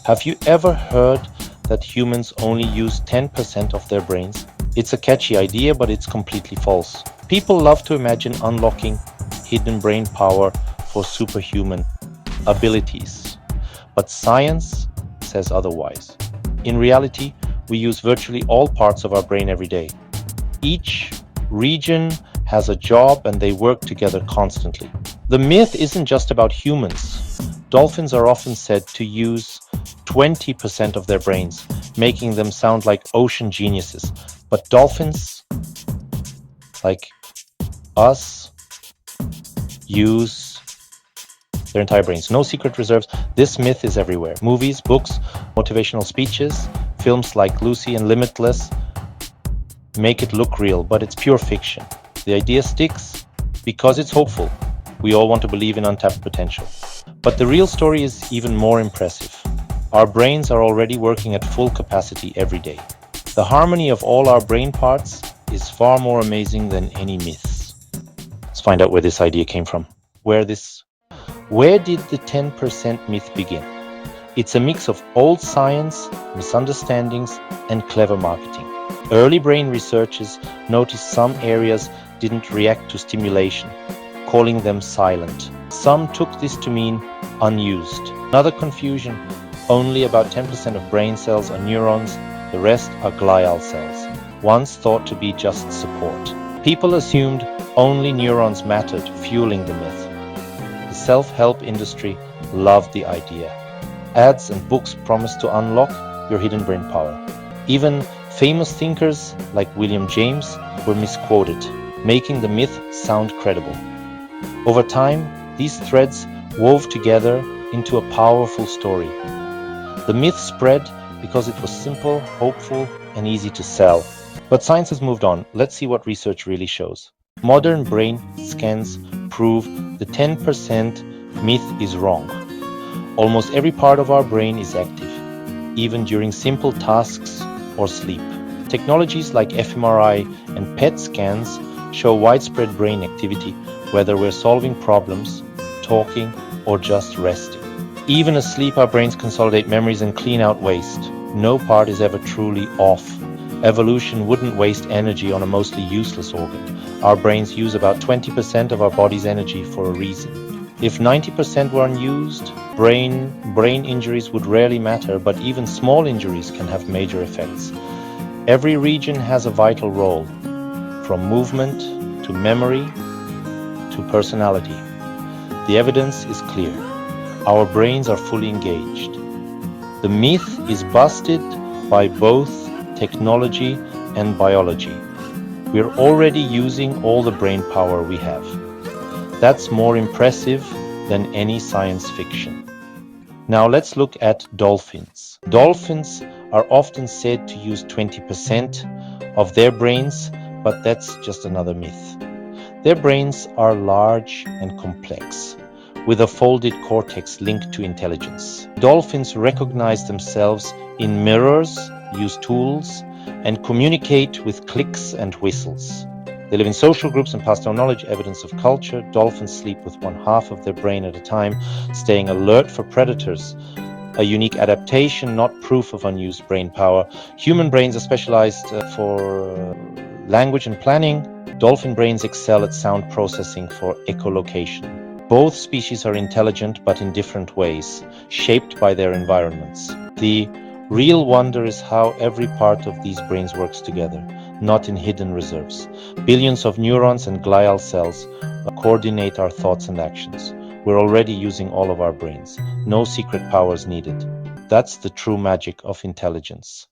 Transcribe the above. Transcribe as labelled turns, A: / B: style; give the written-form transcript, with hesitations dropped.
A: Have you ever heard that humans only use 10% of their brains? It's a catchy idea, but it's completely false. People love to imagine unlocking hidden brain power for superhuman abilities. But science says otherwise. In reality, we use virtually all parts of our brain every day. Each region has a job and they work together constantly. The myth isn't just about humans. Dolphins are often said to use 20% of their brains, making them sound like ocean geniuses. But dolphins, like us, use their entire brains. No secret reserves. This myth is everywhere. Movies, books, motivational speeches, films like Lucy and Limitless make it look real, but it's pure fiction. The idea sticks because it's hopeful. We all want to believe in untapped potential. But the real story is even more impressive. Our brains are already working at full capacity every day. The harmony of all our brain parts is far more amazing than any myths. Let's find out where this idea came from. Where did the 10% myth begin? It's a mix of old science, misunderstandings, and clever marketing. Early brain researchers noticed some areas didn't react to stimulation, calling them silent. Some took this to mean unused. Another confusion, only about 10% of brain cells are neurons, the rest are glial cells, once thought to be just support. People assumed only neurons mattered, fueling the myth. The self-help industry loved the idea. Ads and books promised to unlock your hidden brain power. Even famous thinkers like William James were misquoted, making the myth sound credible. Over time, these threads wove together into a powerful story. The myth spread because it was simple, hopeful, and easy to sell. But science has moved on. Let's see what research really shows. Modern brain scans prove the 10% myth is wrong. Almost every part of our brain is active, even during simple tasks or sleep. Technologies like fMRI and PET scans show widespread brain activity, whether we're solving problems, talking, or just resting. Even asleep, our brains consolidate memories and clean out waste. No part is ever truly off. Evolution wouldn't waste energy on a mostly useless organ. Our brains use about 20% of our body's energy for a reason. If 90% were unused, brain injuries would rarely matter, but even small injuries can have major effects. Every region has a vital role, from movement to memory to personality. The evidence is clear. Our brains are fully engaged. The myth is busted by both technology and biology. We're already using all the brain power we have. That's more impressive than any science fiction. Now let's look at dolphins. Dolphins are often said to use 20% of their brains, but that's just another myth. Their brains are large and complex, with a folded cortex linked to intelligence. Dolphins recognize themselves in mirrors, use tools, and communicate with clicks and whistles. They live in social groups and pass down knowledge, evidence of culture. Dolphins sleep with one half of their brain at a time, staying alert for predators. A unique adaptation, not proof of unused brain power. Human brains are specialized for language and planning. Dolphin brains excel at sound processing for echolocation. Both species are intelligent, but in different ways, shaped by their environments. The real wonder is how every part of these brains works together, not in hidden reserves. Billions of neurons and glial cells coordinate our thoughts and actions. We're already using all of our brains. No secret powers needed. That's the true magic of intelligence.